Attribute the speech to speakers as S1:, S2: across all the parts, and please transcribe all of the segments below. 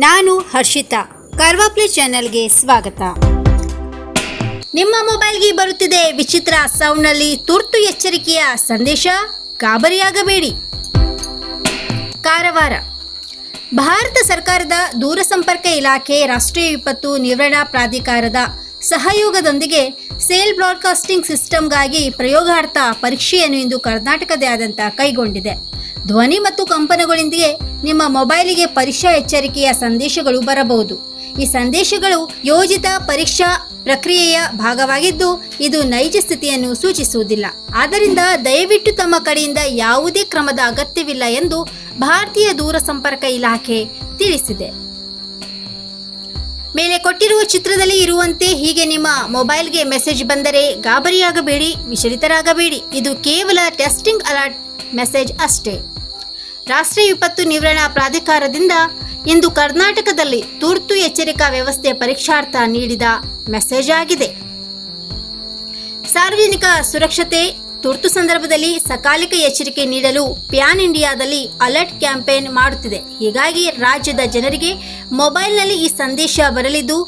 S1: ನಾನು ಹರ್ಷಿತಾ, ಕಾರ್ವಾ ಪ್ಲೇ ಚಾನೆಲ್ಗೆ ಸ್ವಾಗತ. ನಿಮ್ಮ ಮೊಬೈಲ್ಗೆ ಬರುತ್ತಿದೆ ವಿಚಿತ್ರ ಸೌಂಡ್ನಲ್ಲಿ ತುರ್ತು ಎಚ್ಚರಿಕೆಯ ಸಂದೇಶ, ಗಾಬರಿಯಾಗಬೇಡಿ. ಕಾರವಾರ. ಭಾರತ ಸರ್ಕಾರದ ದೂರಸಂಪರ್ಕ ಇಲಾಖೆ ರಾಷ್ಟ್ರೀಯ ವಿಪತ್ತು ನಿರ್ವಹಣಾ ಪ್ರಾಧಿಕಾರದ ಸಹಯೋಗದೊಂದಿಗೆ ಸೆಲ್ ಬ್ರಾಡ್ಕಾಸ್ಟಿಂಗ್ ಸಿಸ್ಟಮ್ಗಾಗಿ ಪ್ರಯೋಗಾರ್ಥ ಪರೀಕ್ಷೆಯನ್ನು ಇಂದು ಕರ್ನಾಟಕದಾದ್ಯಂತ ಕೈಗೊಂಡಿದೆ. ಧ್ವನಿ ಮತ್ತು ಕಂಪನಗಳೊಂದಿಗೆ ನಿಮ್ಮ ಮೊಬೈಲಿಗೆ ಪರೀಕ್ಷಾ ಎಚ್ಚರಿಕೆಯ ಸಂದೇಶಗಳು ಬರಬಹುದು. ಈ ಸಂದೇಶಗಳು ಯೋಜಿತ ಪರೀಕ್ಷಾ ಪ್ರಕ್ರಿಯೆಯ ಭಾಗವಾಗಿದ್ದು, ಇದು ನೈಜ ಸ್ಥಿತಿಯನ್ನು ಸೂಚಿಸುವುದಿಲ್ಲ. ಆದ್ದರಿಂದ ದಯವಿಟ್ಟು ತಮ್ಮ ಕಡೆಯಿಂದ ಯಾವುದೇ ಕ್ರಮದ ಅಗತ್ಯವಿಲ್ಲ ಎಂದು ಭಾರತೀಯ ದೂರಸಂಪರ್ಕ ಇಲಾಖೆ ತಿಳಿಸಿದೆ. ಮೇಲೆ ಕೊಟ್ಟಿರುವ ಚಿತ್ರದಲ್ಲಿ ಇರುವಂತೆ ಹೀಗೆ ನಿಮ್ಮ ಮೊಬೈಲ್ಗೆ ಮೆಸೇಜ್ ಬಂದರೆ ಗಾಬರಿಯಾಗಬೇಡಿ, ವಿಚಲಿತರಾಗಬೇಡಿ. ಇದು ಕೇವಲ ಟೆಸ್ಟಿಂಗ್ ಅಲರ್ಟ್ ಮೆಸೇಜ್ ಅಷ್ಟೇ. ರಾಷ್ಟ್ರೀಯ ವಿಪತ್ತು ನಿರ್ವಹಣಾ ಪ್ರಾಧಿಕಾರದಿಂದ ಇಂದು ಕರ್ನಾಟಕದಲ್ಲಿ ತುರ್ತು ಎಚ್ಚರಿಕಾ ವ್ಯವಸ್ಥೆ ಪರೀಕ್ಷಾರ್ಥ ನೀಡಿದ ಮೆಸೇಜ್ ಆಗಿದೆ. ಸಾರ್ವಜನಿಕ ಸುರಕ್ಷತೆ ತುರ್ತು ಸಂದರ್ಭದಲ್ಲಿ ಸಕಾಲಿಕ ಎಚ್ಚರಿಕೆ ನೀಡಲು ಪ್ಯಾನ್ ಇಂಡಿಯಾದಲ್ಲಿ ಅಲರ್ಟ್ ಕ್ಯಾಂಪೇನ್ ಮಾಡುತ್ತಿದೆ. ಹೀಗಾಗಿ ರಾಜ್ಯದ ಜನರಿಗೆ ಮೊಬೈಲ್ನಲ್ಲಿ ಈ ಸಂದೇಶ ಬರಲಿದ್ದು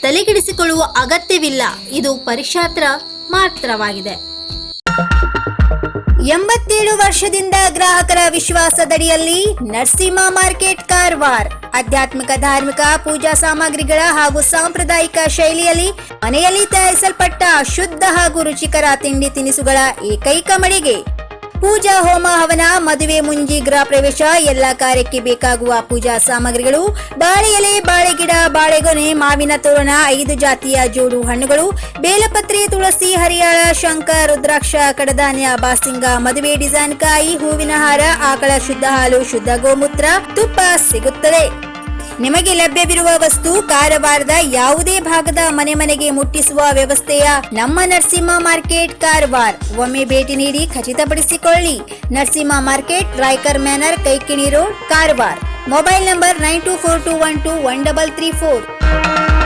S1: ತಲೆಕೆಡಿಸಿಕೊಳ್ಳುವ ಅಗತ್ಯವಿಲ್ಲ. ಇದು ಪರೀಕ್ಷಾರ್ಥ ಮಾತ್ರವಾಗಿದೆ. 87 ವರ್ಷದಿಂದ ಗ್ರಾಹಕರ ವಿಶ್ವಾಸದಡಿಯಲ್ಲಿ ನರಸಿಂಹ ಮಾರ್ಕೆಟ್ ಕಾರವಾರ. ಆಧ್ಯಾತ್ಮಿಕ, ಧಾರ್ಮಿಕ, ಪೂಜಾ ಸಾಮಗ್ರಿಗಳ ಹಾಗೂ ಸಾಂಪ್ರದಾಯಿಕ ಶೈಲಿಯಲ್ಲಿ ಮನೆಯಲ್ಲಿ ತಯಾರಿಸಲ್ಪಟ್ಟ ಶುದ್ಧ ಹಾಗೂ ರುಚಿಕರ ತಿಂಡಿ ತಿನಿಸುಗಳ ಏಕೈಕ ಮಳಿಗೆ. ಪೂಜಾ, ಹೋಮ, ಹವನ, ಮದುವೆ, ಮುಂಜಿ, ಗೃಹ ಪ್ರವೇಶ ಎಲ್ಲ ಕಾರ್ಯಕ್ಕೆ ಬೇಕಾಗುವ ಪೂಜಾ ಸಾಮಗ್ರಿಗಳು, ಬಾಳೆ ಎಲೆ, ಬಾಳೆಗಿಡ, ಬಾಳೆಗೊನೆ, ಮಾವಿನ ತೋರಣ, 5 ಜಾತಿಯ ಜೋಡು ಹಣ್ಣುಗಳು, ಬೇಲಪತ್ರೆ, ತುಳಸಿ, ಹರಿಯಾಳ, ಶಂಖ, ರುದ್ರಾಕ್ಷ, ಕಡಧಾನ್ಯ, ಬಾಸಿಂಗ, ಮದುವೆ ಡಿಸೈನ್ ಕಾಯಿ, ಹೂವಿನ ಹಾರ, ಆಕಳ ಶುದ್ಧ ಹಾಲು, ಶುದ್ಧ ಗೋಮೂತ್ರ, ತುಪ್ಪ ಸಿಗುತ್ತದೆ. ನಿಮಗೆ ಲಭ್ಯವಿರುವ ವಸ್ತು ಕಾರವಾರದ ಯಾವುದೇ ಭಾಗದ ಮನೆಗೆ ಮುಟ್ಟಿಸುವ ವ್ಯವಸ್ಥೆಯ ನಮ್ಮ ನರಸಿಂಹ ಮಾರ್ಕೆಟ್ ಕಾರವಾರ. ಒಮ್ಮೆ ಭೇಟಿ ನೀಡಿ ಖಚಿತಪಡಿಸಿಕೊಳ್ಳಿ. Narasimha market, Raikar manner, Kaikini road, Karwar. Mobile number 9242121334.